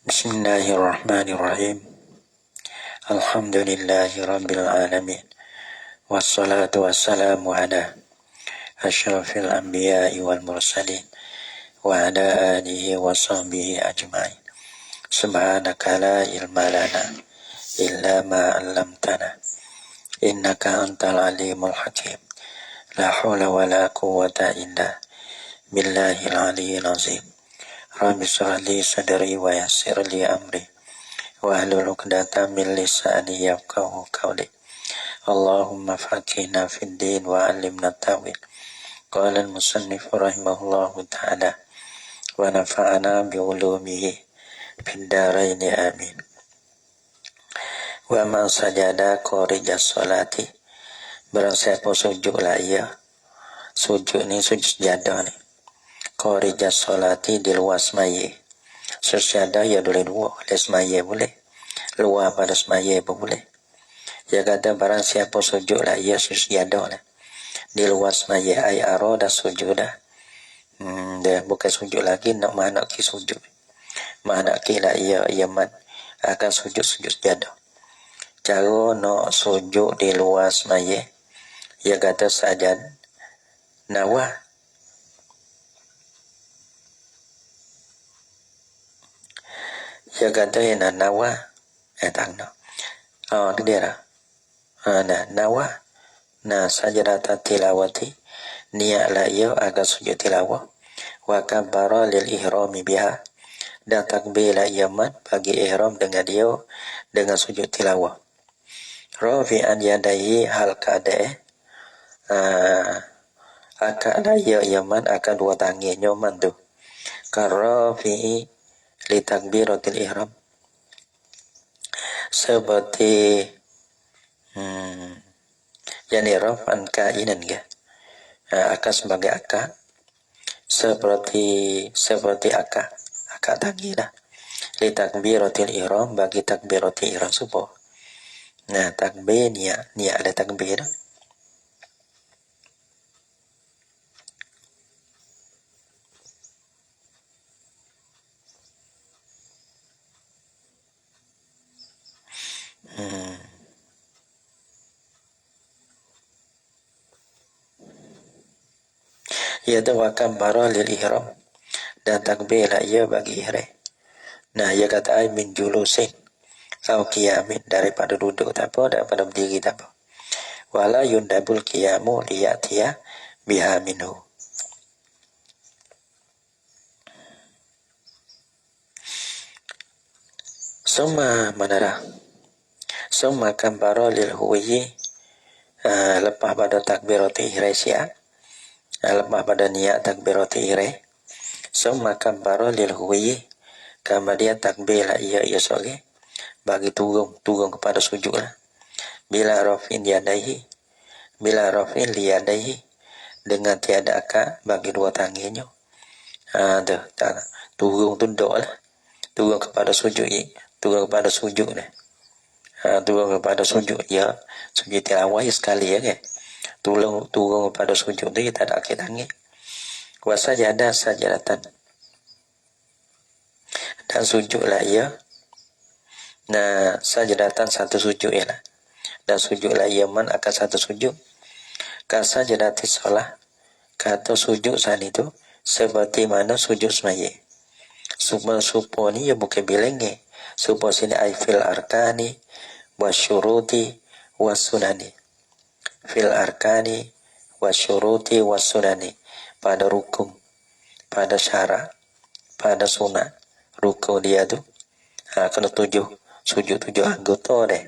Bismillahirrahmanirrahim. Alhamdulillahi rabbil alamin. Wassalatu wassalamu ala asyrafil anbiya'i wal mursalin wa ala alihi wa sahbihi ajma'in. Subhanaka la ilma lana illa ma 'allamtana innaka antal alimul hakim. La haula wa la quwwata illa billahil aliyyil azim. Rabbi shrah li sadri wa yassir li amri wahlul 'uqdatam min lisani yafqahu qawli. Allahumma faqihna fid din wa 'allimna ta'wil. Qala al-musannif rahimahullahu ta'ala wa nafa'ana bi 'ulumihi fid dharain amin. Wa man sajada qarijas salati, barang siapa sujud lah ia. Sujud ni sujud sejadah ni. Qarijas salati di luar semaya. Sejadah ya boleh dua, di semaya boleh, luar pada semaya pun boleh. Dia kata barang siapa sujud lah ia sejadah lah. Di luar semaya ay arada sujud dah. Dia bukan sujud lagi, nak mana ki sujud. Mana ki lah ia yaman akan sujud sejadah. Cara nak sujud di luar semaya, dia kata sajad nawah. Dia kata yang nawah tang no. Itu dia lah. Nawah sajadata tilawati, niatlah ia agar sujud tilawah. Wa kabbara lil ihrami biha, dan takbirlah ia mat bagi ihram dengan dia dengan sujud tilawah. Rafi'an yadaihi hal kadai, akad ia mat akan dua tangannya mandu. Karafi'i li takbiratil ihram, seperti yani raf'an kainan ke, akad sebagai akad, seperti akad tangi lah. Li takbiratil ihram, bagi takbiratil ihram subuh. Nah, takbir niat ada takbir. Iaitu wa kabbara lil ihram, dan takbirlah ia bagi ihram. Nah, ia kata ay min julusin au qiyamin, daripada duduk tak apa, daripada berdiri tak apa. Wala yundabul qiyamu liyatiya biha minhu. Summa manarah, summa kabbara lil huwi, lepas pada takbirati ihram siap, lepas pada niat takbirati ihram, summa kabbara lil huwi, kemudian takbirlah ia soge bagi turun kepada sujud lah. Bila rafin liyadaihi, dengan tiada akad bagi dua tangannya. Turun tunduk lah, turun kepada sujud ni, turun kepada sujud ni. Turun kepada sujud ya, sujud tilawah sekali ya kan. Turun kepada sujud tu kita ada akad tangan. Wa sajada sajadatan, dan sujudlah ia. Nah, sajadatan satu sujud ya lah. Dan sujudlah ia man akan satu sujud. Kasa sajadati salah, kata sujud saat itu seperti mana sujud semaya. Supo ni ya bukan bilangnya. Supo sini ay fil arkani wasyuruti wasunani. Fil arkani wasyuruti wasunani, pada rukun, pada syarat, pada sunat. Rukun dia tu kena sujud 7 anggota deh.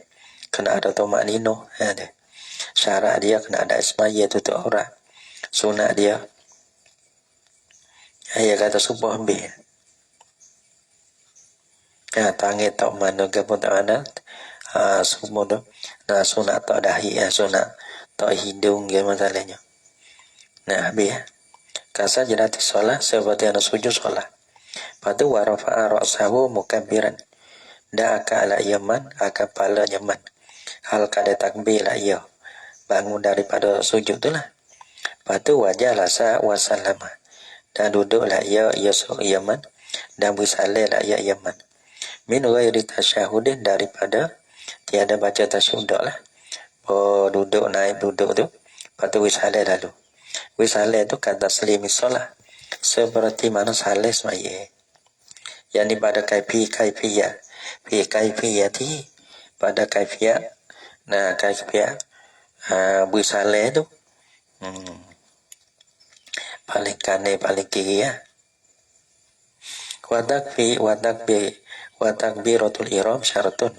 Kena ada tumakninah deh. Syarat dia kena ada ismaya tutup aurat. Sunat dia dia kata subuh ambil. Tangan tak mana ke pun tak mana. Semua tu. Nah, sunat tak dahi, sunat tak hidung ke masalahnya. Nah, habis. Kasa jenati solat seperti anak sujud solat. Patu warafa'a ra'sahu mukabbiran, dan akala yaman akan pala yaman. Hal kada takbir lah ia bangun daripada sujud tu lah. Patu wajah lasa wasallama, dan duduklah ia yaman, dan bersalih lah ia yaman. min ghairi tasyahudin, daripada tiada baca tasyahud lah. Duduk naik duduk tu, lepas tu wisaleh lalu. Wisaleh tu kata selimi solah, seperti mana saleh semaya. Yang ni pada kaifiyah. Fi kaifiyati, pada kaifiyah. Nah kaifiyah wisaleh tu paling kanan paling kiri ya. Wa takbiratul ihram syaratun.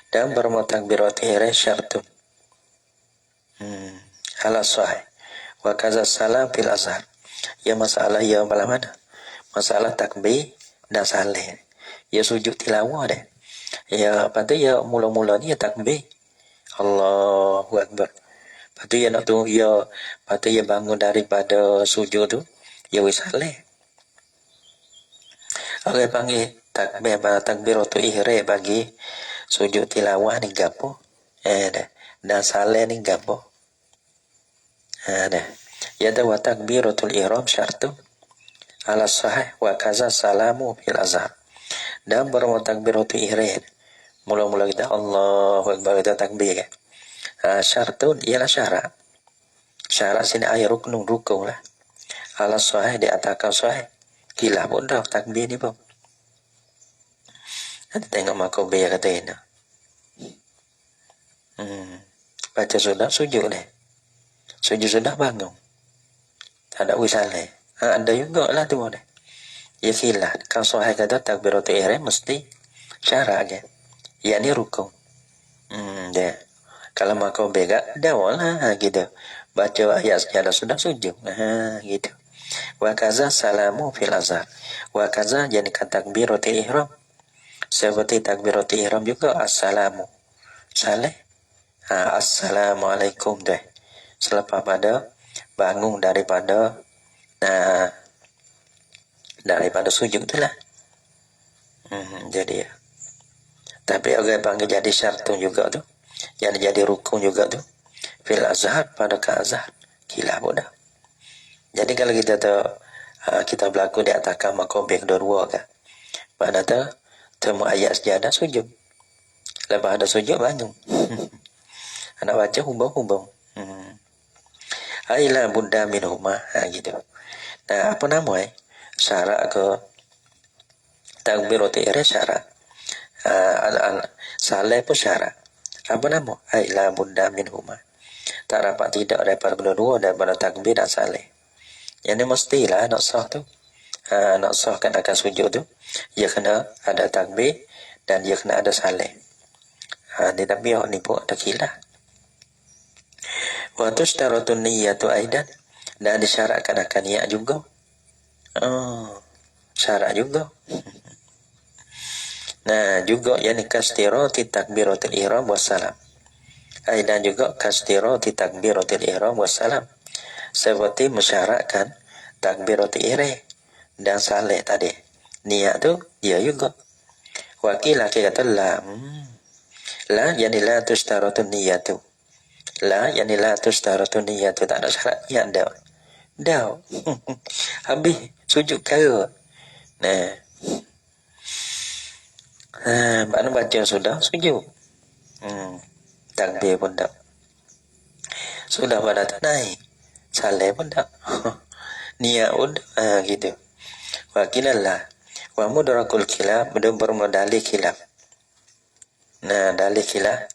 Dan bermutakbiratul ihram syaratun. Ala sahih. Wa kaza salam fil azhar. Ya masalah ya malam mana? Masalah takbir dan salam. Ya sujud tilawah deh. Ya pada ya mula-mula ni ya takbir. Allahu Akbar. Lepas tu ya nak tu ya, lepas tu ya bangun daripada sujud tu, ya wisaleh. Orang panggil takbiratul ihram bagi sujud tilawah ni gapo? Dah. Dan salam ni gapo? Dah. Ya dah wa takbiratul ihram syartu ala sahih wa kaza salamu fil azhar. Dan bermutakbiratul ihram. Mula-mula kita Allahu Akbar, kita takbir kan. Syartun ialah syarat. Syarat sini ayat rukun lah. Ala sahih di atas sahih. Gila pun dah takbir ni pun. Nanti tengok Makobeh kata ini. Baca sudah sujud deh. Sujud sudah bangun. Tak ada wisaleh. Ada juga lah tu deh. Ya khilaf. Kalau sahih kata takbiratul ihram mesti syarat kan. Ya ni rukun. Dia. Kalau Makobeh gak dah lah gitu. Baca ayat sejadah sudah sujud. Gitu. Wa kaza salamu fil azhar. Wa kaza jadi takbiratul ihram. Seperti takbiratul ihram juga assalamu. Saleh. Assalamualaikum deh. Selepas pada bangun daripada sujud tu lah. Jadi ya. Tapi orang panggil jadi syartun juga tu. Jadi rukun juga tu. Fil azhar, pada ke azhar. Gila bodoh. Jadi kalau kita berlaku di atas Makobeh kedua-dua kan. Pada temu ayat sejadah sujud. Lepas ada sujud bangun. Anak baca hubung-hubung. Ailah bunda min huma. Gitu. Nah, apa nama syarat ke takbiratul ihram syarat. Salah pun syarat. Apa nama? Ailah bunda min huma. Tak dapat tidak daripada kedua-dua daripada takbir dan salah. Yang ni mestilah nak sah tu. Nak sahkan akan sujud tu, dia kena ada takbir dan dia kena ada salam. Ni tapi ni pun ada khilaf. Wa tushtaratun niyyatu aidan, dan disyaratkan akan niat juga. Syarat juga. Nah, juga yang kastirati takbiratul ihram wassalam. Aidan juga kastirati takbiratul ihram wassalam. Seperti mensyaratkan takbiratul ihram dan saleh tadi. Niat tu dia juga. Wakil laki kata la. La yani la tushtaratun niyatu. La yani la tushtaratun niyatu. Tak ada syarat niat dah. Dah. Habis sujud kara. Mana baca sudah sujud. Takbir pun tak. Sudah pada tak naik. Saleh pun tak. Niat pun gitu. Wakilallah wa mudrakul khilaf, bermodali khilaf. Nah, dalil khilaf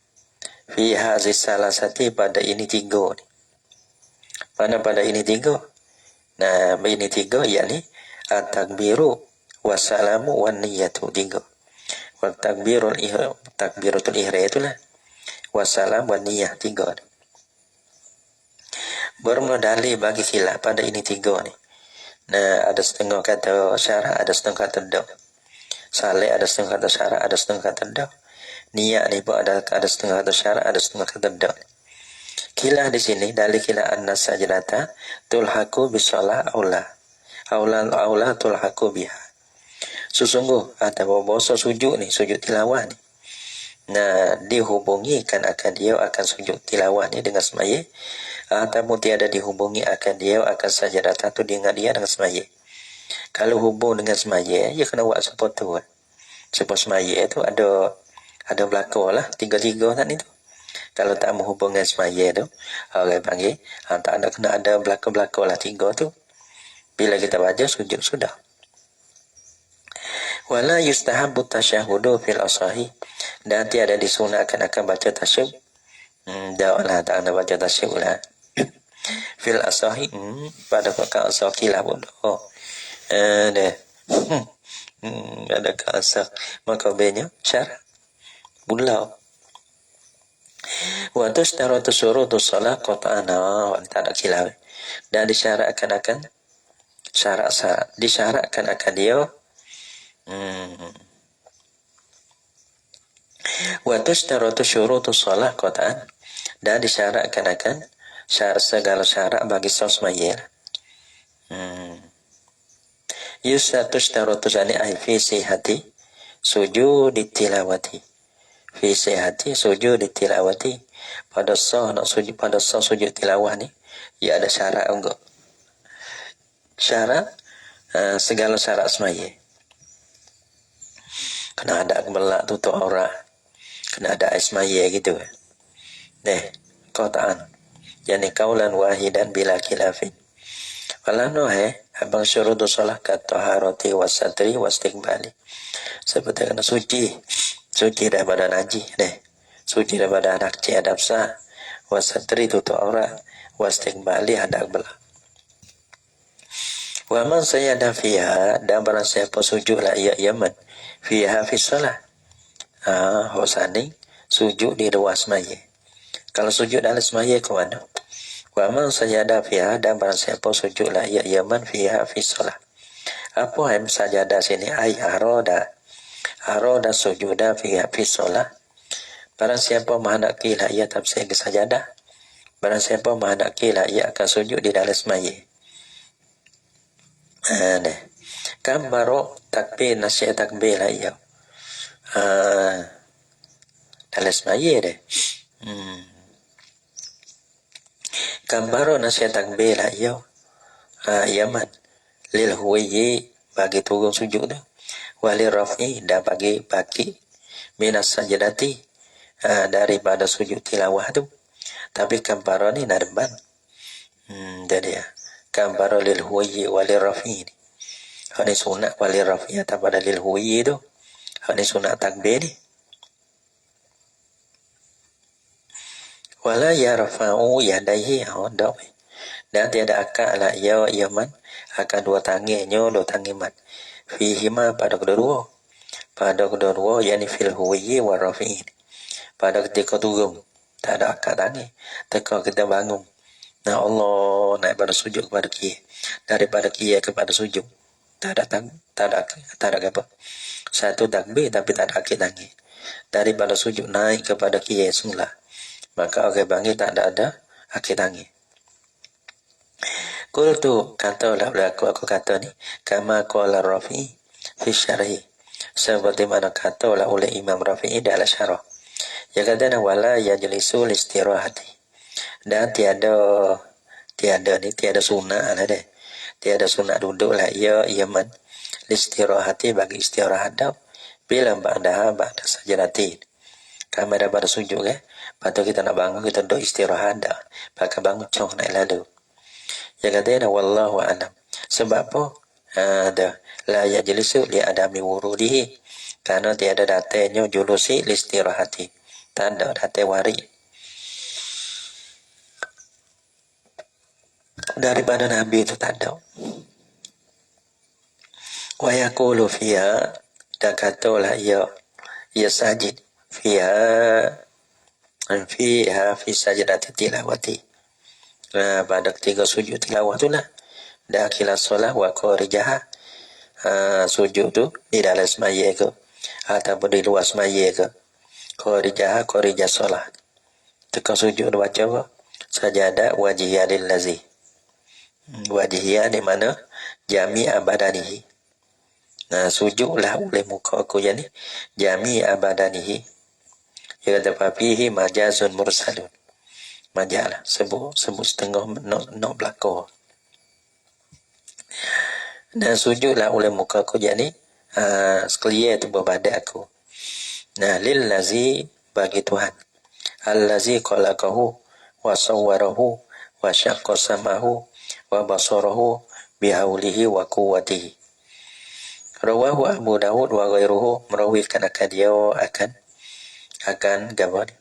fi hadhihi salasati, pada ini tiga ni. Pada ini tiga. Nah, ini tiga yakni at-takbiru wassalamu wan niyatu, tiga. Wa takbiratul ihram itulah. Wassalam wan niyah, tiga. Bermodali bagi khilaf pada ini tiga ni. Nah, ada setengah kata syarat, ada setengah kata dak. Saleh ada setengah kata syarat, ada setengah kata dak. Niat ni pun ada setengah kata syarat, ada setengah kata dak. Kilah di sini dalil kilah anna sajdata tulhaqu bisalah aula tulhaqu biha. Sesungguh ada bahasa sujud ni, sujud tilawah ni. Nah, dihubungi kan akan dia akan sujud tilawah ni dengan semaya. Ataupun tiada dihubungi akan dia akan sajadah tu dengan dia dengan semaya. Kalau hubung dengan semaya, dia kena buat seperti tu. Sebab semaya tu ada belakang lah, tiga-tiga kan itu. Kalau tak menghubungkan semaya tu, orang panggil, tak ada kena ada belakang-belakang lah tiga tu. Bila kita baca sujud sudah. Wala yustahabbu tasyahudu fil asahi. Dan tiada disunahkan akan baca tasyahud. Dah lah, tak nak baca tasyahud lah. Fil asahi, pada kakak asaki lah pun. Ada. Ada kasak. Maka B-nya syarat. Bulau. Wa tustaratu syurutus shalah qat'ana. Tak ada khilaf. Dan disyaratkan akan dia wa tustaratu syurutus shalah qat'an. Dan disyaratkan akan segala syarat bagi semaya. Yusatushtaratu zani ay fi sihati sujud tilawati. Fi sihati sujud tilawati. Pada sah sujud tilawah ni, ia ada syarat enggak? Syarat segala syarat semaya. Kena ada belak tutup aurat. Kena ada semaya gitu. Qat'an. Yani kaulan wahidan bila khilafin. Kalau abang syurudu salah kata harati wasatri wastiqbali. Seperti kena suci daripada najis suci daripada anak adab sah, wasatri tutup aurat, wastiqbali hadap belah. Wa man sayada fiha, dan barang siapa sujudlah ia yaman fiha fi salah. Hosani sujud di luar semaya. Kalau sujud dalam semaya ke mana? Wa man sajada fiha, dan barang siapa sujudlah ia yaman fiha fi salah. Apa yang sajada sini? Ay aroda sujuda fiha fi salah. Barang siapa menghendakilah ia tafsir ke sajadah. Barang siapa menghendakilah ia akan sujud di dalam semaya. Kambaro takbir nasihat takbir lah ia. Dalam semaya deh. Kambaro nasihat takbir lah ia. Yaman lil huwayi bagi turun sujud tu. Wali raf'i dan bagi minas sajadati daripada sujud tilawah tu. Tapi kambaro ni narban. Jadi kambaro lil huwayi wali raf'i ni. Ini sunat wali raf'i atau pada lil huwayi tu. Ini sunat takbir ni. Wala yarfa'u yadaihi dawi. Dan tiada akal lah yaman akan dua tangi mat. Fihima pada kedua. Yani fil huwayi wa rafi'in. Pada ketika turun tak ada akal tangi. Teka kita bangun. Nah Allah naik pada sujud kepada kia. Daripada kia kepada sujud. Tak ada apa. Satu takbir tapi tak ada akil tangi. Daripada sujud naik kepada kia semula. Maka orang panggil tak ada akil tangi. Qultu kata lah aku kata ni kama qala Rafi'i fi syarhi. Seperti mana kata lah oleh Imam Rafi'i dalam syarah. Ya kata wala yajlisu listirahati. Dan tiada sunat lah deh. Tiada sunat duduk lah yaman listirahati bagi istirahat dah. Bila ba'da sajadatin. Kami dah pada sujud Lepas kita nak bangun, kita duduk istirahat dah. Pakai bangun cong naik lalu. Ya kata wallahu a'lam. Sebab apa? La yajlisu li adami wurudihi. Karena tiada datanya julusi listirahati. Tak ada datang wari. Daripada Nabi itu tak ada. Wa yaqulu fiha, dan katalah ia sajid fiha fi sajadati tilawati. Pada ketiga sujud tilawah tu lah. Dakhilah solah wa qarijaha. Sujud tu di dalam semaya ke ataupun di luar semaya ke. Qarijaha solah. Teka sujud baca apa? Sajadah wajihya lillazi. Wajihya di mana? Jami'a badanihi. Sujudlah oleh muka aku yani jami'a badanihi. Ya kata papihi majazun mursalun. Majalah sebut setengah nak belakang. Dan sujudlah oleh muka aku jadi sekalian itu berbada aku. Nah, lillazi bagi Tuhan. Allazi khalaqahu wa sawwarahu wa syaqqa samahu wa basarahu bihaulihi wa quwwatihi. Rawahu Abu Dawud wa ghairuhu, merawikan akan dia akan gambar.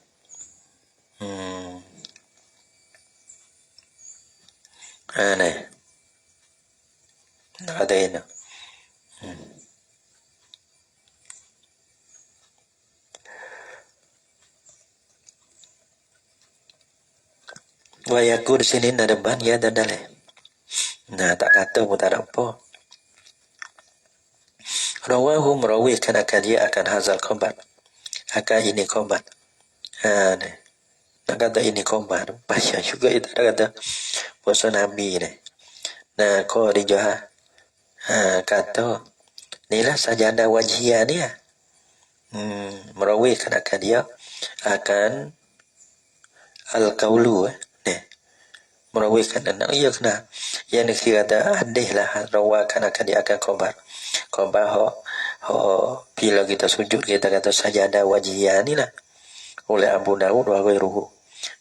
Aneh. Ada ini. Wa yakun sini ada ban ya dan daleh. Nah, tak kata pun tak ada apa. Rawahu merawikan akan dia akan hazal khabar. Akan ini khabar. Aneh. Nak kata ini khabar. Bahaya juga itu kata bahasa Nabi ni. Nah, kau dijah kata inilah sajadah wajhiyah ni ya. Merawikan akan dia akan al-qawlu merawikan anak ia kena yang dikira adih lah rawakan akan dia akan khabar bila kita sujud kita kata sajadah wajhiyah ni lah oleh Abu Dawud wa ghairuhu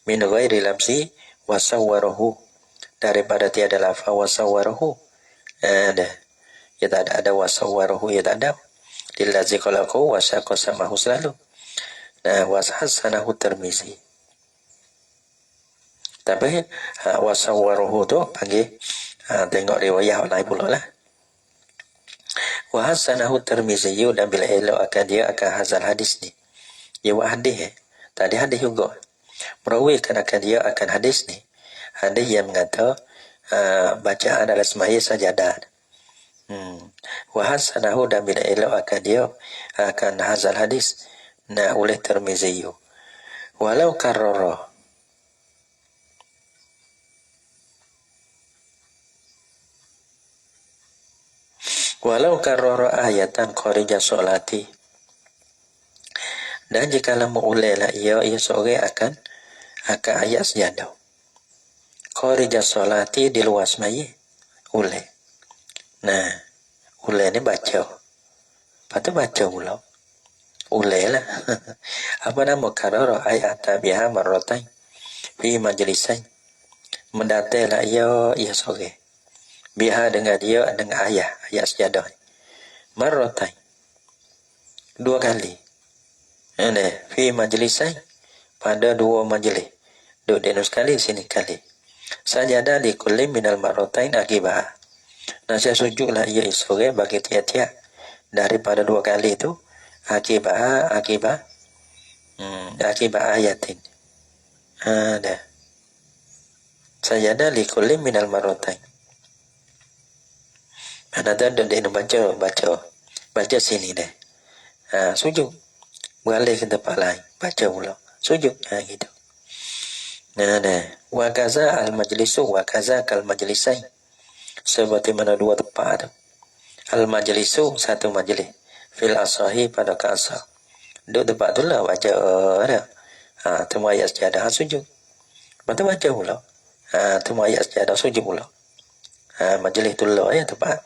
min ghairi lamsi wa sawwarahu, daripada tiada lafaz wa sawwarahu ada ya tak ada wa sawwarahu ya tak ada lillazi khalaqahu wa syaqqa samahu selalu. Nah, wa hasanahu Tirmizi. Tapi wa sawwarahu tu panggil tengok riwayat lain pula lah. Wa hasanahu Tirmizi, dan bila elok akan dia akan hazal hadis ni. Ya wa hadis tadi hadis juga. Merawikan akan dia akan hadis ni. Hadis yang mengata bacaan adalah semaya sajadah. Wa hasanahu, dan bila elok akan dia akan hazal hadis na oleh Tirmizi. Walau karrara, walau karrara ayatan kharija solati, dan jikalau mengulelah ia seorang akan ayat sejadah kharija solati di luar semaya uleh. Nah, uleh ni baca, patut baca pula uleh lah. Apa nama karrara ayat tabiha marratain fi majlisain, mendatalah ia seorang biha dengan dia dengan ayat sejadah marratain dua kali. Fi majlisain, pada dua majlis, duduk di sekali sini kali. Sajadah di kulli minal marratain akibah. Nah, saya sujudlah ia seorang bagi tiap-tiap daripada dua kali itu akibah ayatin. Ada sajadah di kulli minal marratain. Ada baca sini deh. Sujud balik ke tempat lain, baca pula sujud gitu. Nah, wa kaza al majlisu wa kaza kal majlisain, seperti mana dua tempat tu. Al majlisu satu majlis, fil asahi pada kasar, duduk tempat tu lah baca ada. Temu ayat sejadah sujud, betul baca pula. Temu ayat sejadah sujud pula. Majlis tu lah ya tempat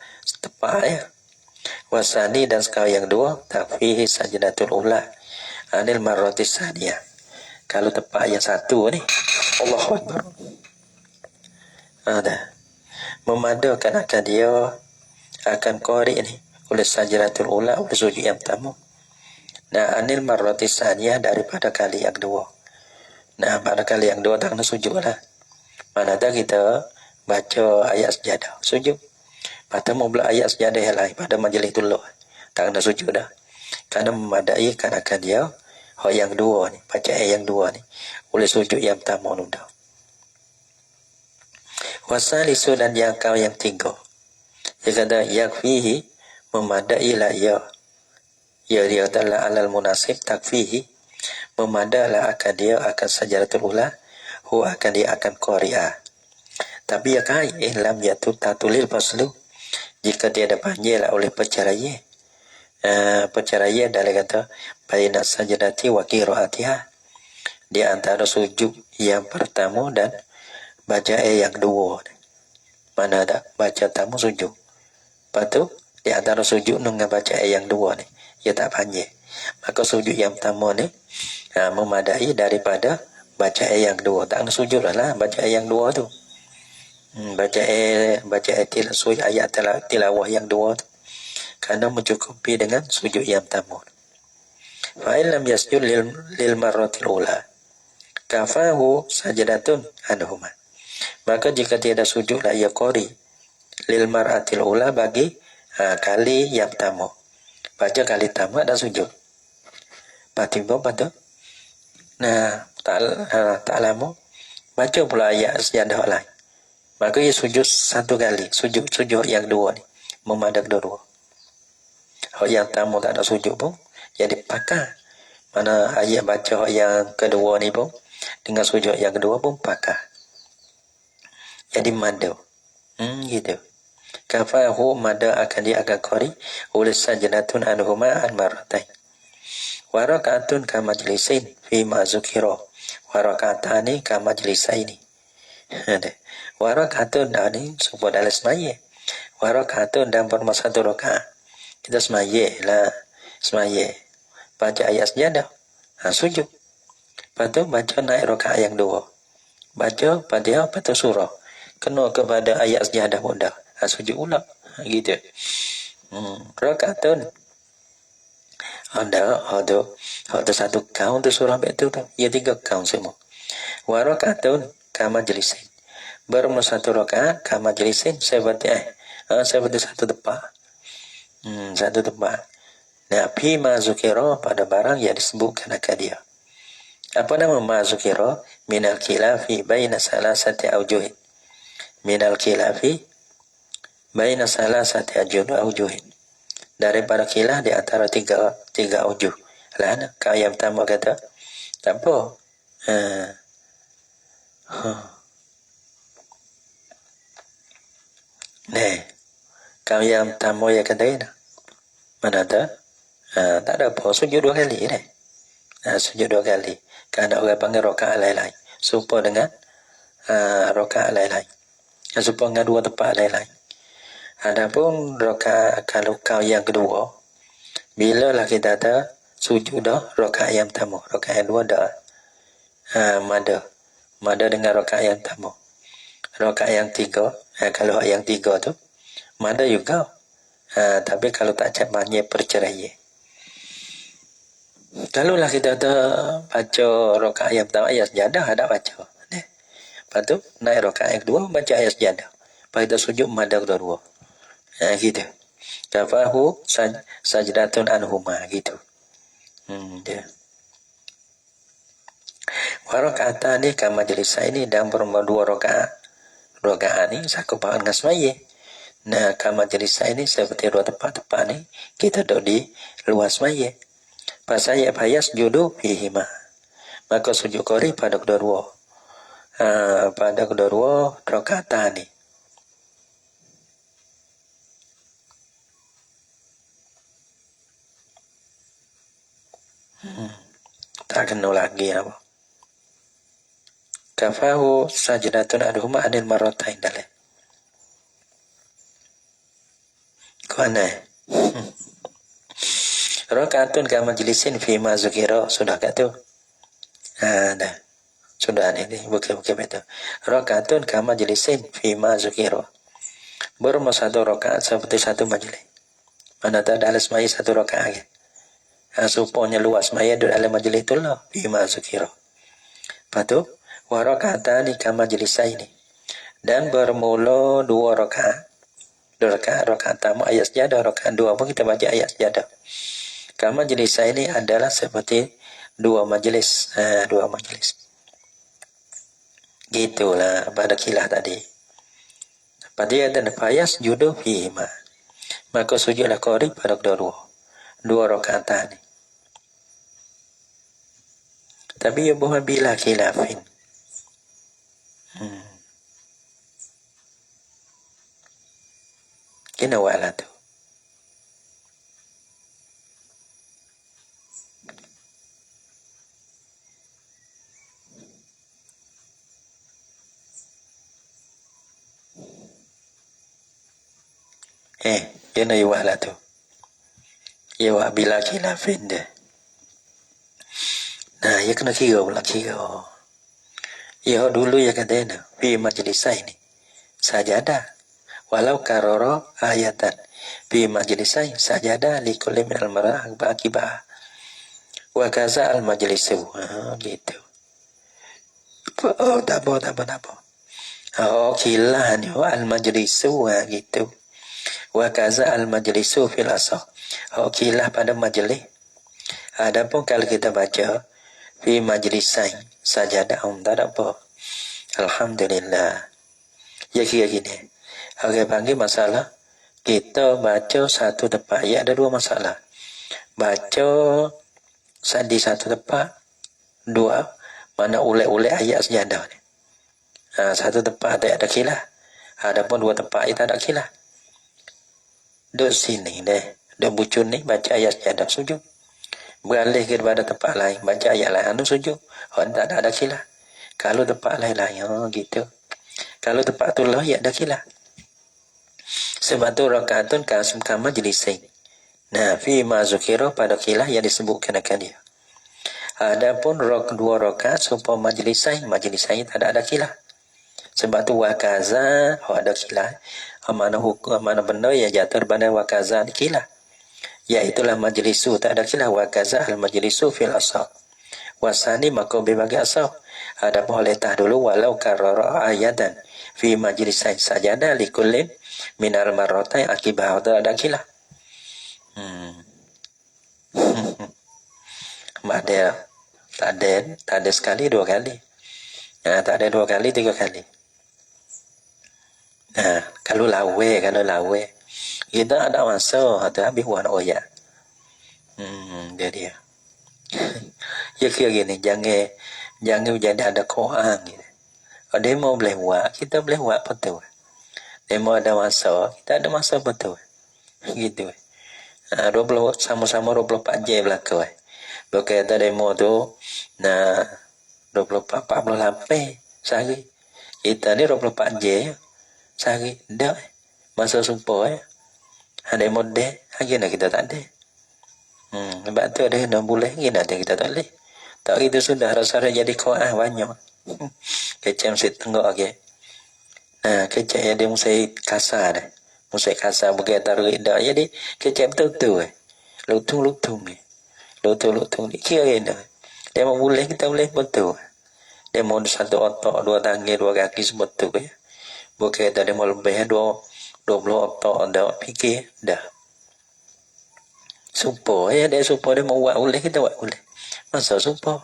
ya. Wasani, dan sekali yang dua takfihi sajdatul ula anil marratis saniyah. Kalau tempat yang satu ni Allahu Akbar, ada memadakan akan dia akan qari ni oleh sajdatul ula oleh sujud yang pertama. Nah, anil marratis saniyah, daripada kali yang dua. Nah, pada kali yang dua tak nak sujud lah. Mana dah kita baca ayat sejadah sujud. Pada mau bela ayat sejadah yang lain pada majlis tu lah, tak nak sujud dah. Karena memadai kan akan dia yang dua ni, baca ayat yang dua ni oleh sujud yang pertama dah. Wasalisu, dan yang kau yang tiga, dia kata yakfihi, memadai lah dia adalah alal munasib takfihi, memadalah akan dia akan sajaratul ula akan dia akan qari'ah. Tapi ya kai lam yatu tatulil faslu, jika tiada panggil oleh perceraian. Perceraian dalam kata baina sajdati wa qiraatiha, di antara sujud yang pertama dan baca yang dua. Mana ada baca tamu sujud, lepas tu Di antara sujud dengan baca ayat yang dua ni, ia tak panjang. Maka sujud yang pertama ni memadai daripada baca ayat yang dua. Tak kena sujud lah baca ayat yang dua tu. Baca ayat tilawah yang dua tu. Kerana mencukupi dengan sujud yang pertama. Fa'in lam yasjud lil marratil ula kafahu sajadatun anhuma. Maka jika tiada sujudlah ia qori lil mar'atil ula bagi kali yang pertama. Baca kali pertama dan sujud. Tiba pada tak lama baca pula ayat sejadah lain. Maka ia sujud satu kali, sujud yang dua ni memadak dua. Yang pertama tak ada sujud pun jadi pakar. Mana ayat baca yang kedua ni pun dengan sujud yang kedua pun pakar. Jadi madu. Gitu. Kafahu mada akan diagak qari oleh sajadatun anhuma al-marratain. Wa raka'atun ka majlisin fi ma zukira. Wa raka'atani ka majlisaini. Wa raka'atun ni sebut dalam semaya. Wa raka'atun dan bermasa satu rakaat. Kita semaya lah. Semaya. Baca ayat sejadah. Sujud. Lepas tu baca naik rakaat yang dua. Baca Fatihah, lepas tu surah. Kena kepada ayat sejadah pun dah. Sujud ulang. Gitu. Rakaatun. Ada satu kaun tu surah itu tu. Ya tiga kaun semua. Wa rakaatun ka majlisin. Baru satu rakaat ka majlisin seperti satu tempat. Satu tempat. Nah, fi ma zukira pada barang yang disebutkan akan dia. Apa nama ma zukira? Minal khilafi baina salasati aujuhin. Minal khilafi baina salasati aujuhin. Daripada khilaf di antara tiga aujuh. Lah, kau yang pertama kata, tak apa. Kau yang pertama yang kata ini. Mana tak? Tak ada apa. Sujud dua kali ni. Sujud dua kali. Kerana orang panggil rakaat lain-lain. Serupa dengan rakaat lain-lain. Serupa dengan dua tempat lain-lain. Adapun rakaat kalau kau yang kedua, bila lah kita ada sujud dah rakaat yang pertama, rakaat yang dua dah mada dengan rakaat yang pertama. Rakaat yang tiga, kalau yang tiga tu mada juga. Tapi kalau tak cakapnya perceraian. Kalau lah kita ada baca rakaat yang pertama ayat sejadah ada baca. Lepas tu naik rakaat yang kedua baca ayat sejadah. Lepas kita sujud mada kedua. Gitu. Kafahu sajdatun anhuma gitu. Dia. Wa raka'atani ka majlisaini dan dua rakaat. Rakaat ni sakupan dengan semaya. Nah, ka majlisaini seperti dua tempat-tempat ni kita duduk di luar semaya. Pasaya payas judu fihima. Maka sujud qari pada kedua-dua. Pada kedua-dua rakaat ni. Tak kena lagi apa. Kafahu sajdatun aduhuma anil marratain dalil. Kau aneh. Rakaatun ka majlisin fi ma zukira. Sudah kat tu? Dah. Sudah ni. Bukan betul. Rakaatun ka majlisin fi ma zukira. Berma satu rakaat seperti satu majlis. Mana tak dalam semaya satu rakaat. Supaya luas maya dalam majlis tu lah. Fi ma zukira. Lepas tu, wa raka'atani ka majlisaini. Dan bermula dua rakaat. Rakaat pertama ayat sejadah, rakaat dua pun kita baca ayat sejadah. Ka majlisaini adalah seperti dua majlis. Gitulah pada khilaf tadi. Pada ada nafayas judu fihima. Maka sujudlah qari pada dua rakaat tadi. Tapi ia bukan bila khilafin. Kena wala tu. Kena iwak lah tu. Iwak bila khilafin dia. Nah, ya kena kira pula kira. Ya dulu ya katanya, fi majlisai ini sajadah. Walau karoro ayatan fi majlisai sajadah li kulli min al-marah akibah. Wa kaza al-majlisu. Gitu. Oh, tak apa. Oh, kilah ni al-majlisu gitu. Wa kaza al-majlisu fil asah. Oh, kilah pada majlis. Adapun kalau kita baca fi majlisain sajadah tak ada apa. Alhamdulillah. Ya kira gini. Orang panggil masalah kita baca satu tempat. Ya ada dua masalah. Baca di satu tempat. Dua. Mana ulek-ulek ayat sejadah ni. Satu tempat tak ada kilah. Adapun dua tempat itu tak ada kilah. Duduk sini deh. Duduk bucun ni baca ayat sejadah sujud. Beralih kepada tempat lain baca ayat lain sujud. Tak ada kilah. Kalau tempat lain-lain gitu. Kalau tempat tu lah ya ada kilah. Sebab tu rakaatun kasim kama jelisin. Nah, fi ma zukira pada kilah yang disebutkan akan dia. Adapun dua rakaat supaya majlisain tak ada kilah. Sebab tu wakaza ada kilah. Mana hukum mana benda yang jatuh pada wakaza kilah. Iaitulah majlisu tak ada kilah wakaza al majlisu fil asal. Wasani maka bagi asal. Adapun oleh tah dulu walau karara ayatan fi majlisain sajada likullin minal marrotai akibah tak ada kilah. Ada tak ada sekali dua kali. Tak ada dua kali tiga kali. Kalau lawe kita ada masa atau habis wan oya. Dia. Ya kira gini, jangan jadi ada koang gitu. Dia mau boleh buat, kita boleh buat betul. Dia mau ada masa, kita ada masa betul. Gitu. 20 sama-sama 24 jam belaka. Bukan ada demo tu nah 24 48 sehari. Kita ni 24 jam sehari dah masa sumpah ada model lagi nak kita tak ada. Sebab tu ada 6 bulan lagi nak ada kita tak boleh. Tak itu sudah rasa jadi kuat banyak. Kecam sit tengok lagi. Kecam yang dia mesti kasar dah. Mesti kasar bukan taruh dah. Jadi kecam tu. Lutung ni. Lutung ni. Kira dah. Dia mau boleh kita boleh betul. Dia mau satu otak, dua tangan, dua kaki semua tu ya. Bukan dia mau lebih 20 otak dah fikir dah. Supaya dia mau buat boleh kita buat boleh. Masa supaya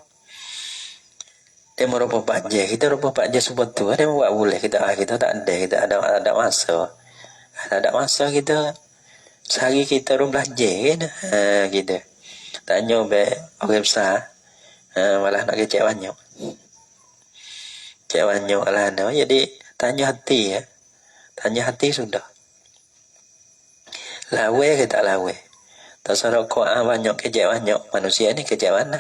dia mau rupa pakje kita rupa pakje sebab tu dia mau buat boleh kita tak ada kita ada masa kita sehari kita rum belajar kan gitu tanya be orang besar malah nak kecek banyak lah jadi tanya hati sudah lawe ke tak lawe terserah kau banyak kecek banyak manusia ni kecek mana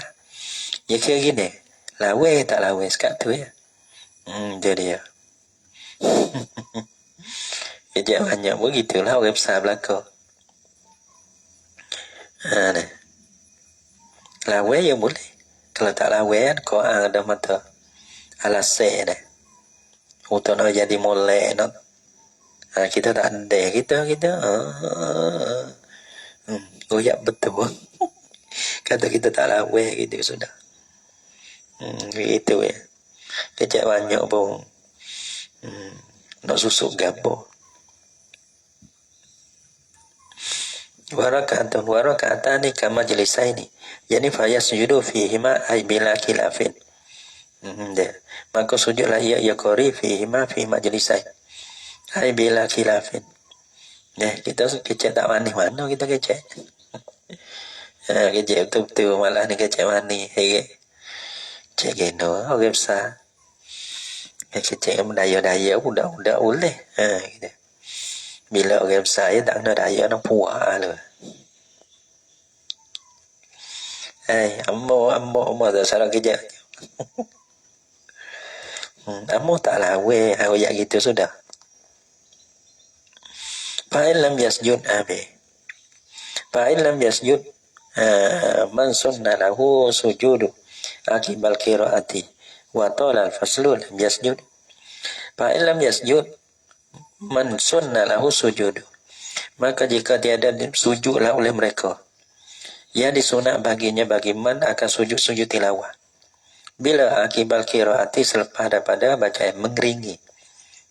ya kira gini lawe tak lawe sekat tu ya. Jadi ya. Kejap banyak begitulah orang besar belaka. Lawe yang boleh. Kalau tak lawe kan kau ada mata alasai dah. Untuk nak jadi molek nak. Kita tak ada kita. Goyak betul. Kata kita tak lawe gitu sudah. Gitu ya. Kecak banyak pun nak susuk gapo. Warakatan ni kama jelisai ni. Yani fayas sujudu fihima ay bila khilafin. Maka sujudlah ia qori fihima fi majlisai. Ay bila khilafin. Kita kecak tak manis mana kita kecak. Kecak betul-betul malah ni kecak manis. Cik geno, orang besar. Kecik mendaya-daya budak-budak boleh. Gitu. Bila orang besar tak kena daya nak puak lah. Ammo tak salah kejap. Ammo tak lawe, ayat gitu sudah. Fa'in lam yasjud abi. Fa'in lam yasjud man sunna lahu sujudu akibal qiraati wa tala al-faslu lam yasjud. Fa'in lam yasjud man sunna lahu sujudu. Maka jika tiada sujudlah oleh mereka, ya disunat baginya bagi man akan sujud tilawah. Bila akibal qiraati selepas daripada bacaan mengeringi.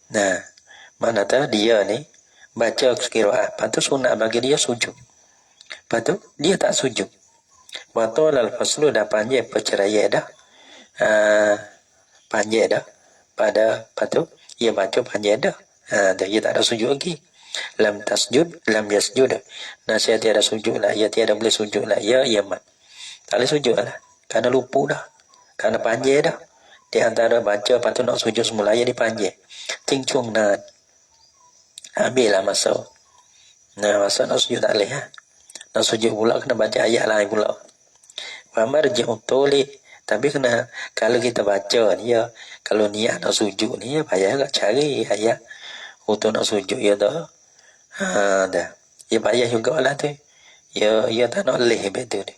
Nah, mana tahu dia ni baca qiraat, lepas tu sunat bagi dia sujud. Lepas tu dia tak sujud. Wa tala al-faslu dah panjang perceraian dah. Panjang dah. Lepas tu dia baca panjang dah. Dia tak ada sujud lagi. Lam tasjud, lam yasjud. Nasihat tiada sujud lah. Ya tiada boleh sujud lah. Ya man. Tak boleh sujud lah. Kerana lupa dah. Kerana panjang dah. Di antara baca lepas tu nak sujud semula. Ya dipanjang. Ting chung nan. Habislah masa. Nah masa nak sujud tak boleh ha. Nak sujud pula kena baca ayat lain pula. Wa marji'ut tuli. Tapi kena kalau kita baca ni ya. Kalau niat nak sujud ni ya. Payah agak cari ayat. Untuk nak sujud ya dah. Dah. Ya payah juga lah tu. Ya tak nak leh betul ni.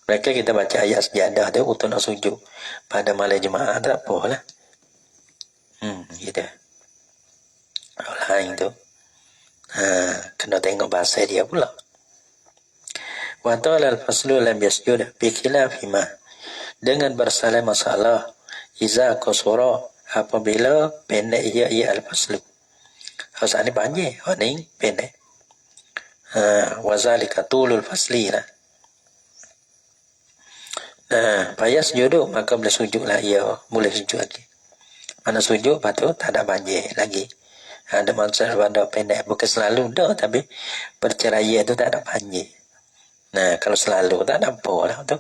Mereka kita baca ayat sejadah tu untuk nak sujud pada malam Jumaat tak apa lah. Gitu. Lain tu. Kena tengok bahasa dia pula. Wa ta'ala al-faslu lam yasjud bi khilafi ma. Dengan bersalah masalah iza qasara apabila pendek ia al-faslu. Hasa ni panjang, ni pendek. Wazalika tulul fasli lah. Payas sujud maka boleh sujud lah. Ya, boleh sujud lagi. Mana sujud lepas tu tak ada panjang lagi. Ada maksud pada pendek. Bukan selalu dah, tapi perceraian tu tak ada panjang. Nah, kalau selalu tak ada apa lah tu.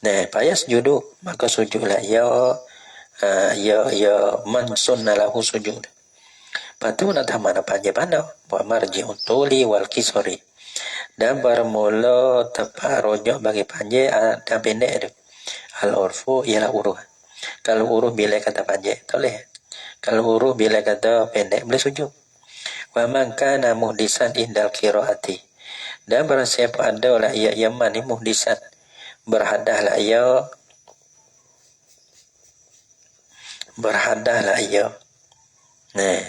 Nah, payas sujud maka sujud lah. Ya man sunna lahu sujud. Patu nak mana panjang mana? Wa marji'ut tuli wal kisori. Dan bermula tepat rojok bagi panjang dan pendek itu. Al-urfu ialah uruh. Kalau uruh bila kata panjang, tak boleh. Kalau uruh bila kata pendek, boleh sujud. Wa man kana muhdisan indal qiraati. Dan barang siapa ada lah ia yaman ni muhdisan. Berhadah lah ia. Nah,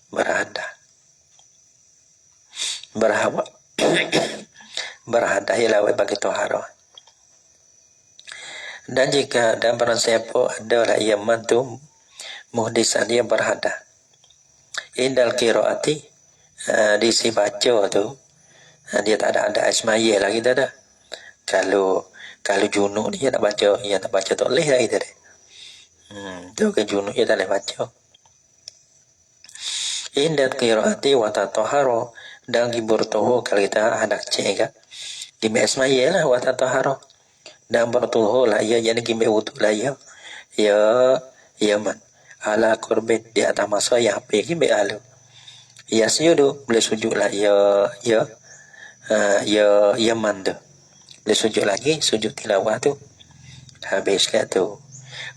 berhadah. Berhadah ialah bagi toharah. Dan jika dan barang siapa adalah ia mantu muhdisan dia berhadah. Indal qiraati di si baca tu dia tak ada ismail lagi tak ada. Kalau junub dia nak baca, tak boleh lagi tak ada. Tu ke junub dia tak boleh baca. Indal qiraati wa tatahara dan gibur tohu kalau kita hendak cek kan. Gimbe ismail lah wa tatahara. Dan bertuhu lah ya jadi gimbe wudu lah ya man ala kurbin di atas masa yang apa gimbe alu ya sujud boleh sujud lah ya man tu boleh sujud lagi sujud tilawah tu habis kat tu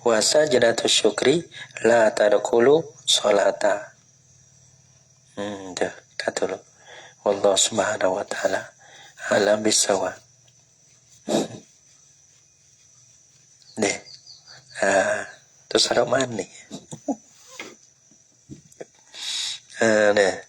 wa sajdatus syukri la tadkhulu salata tu kata lu wallahu subhanahu wa ta'ala alam bisawab. Deh. Terus harap mana ni? Deh.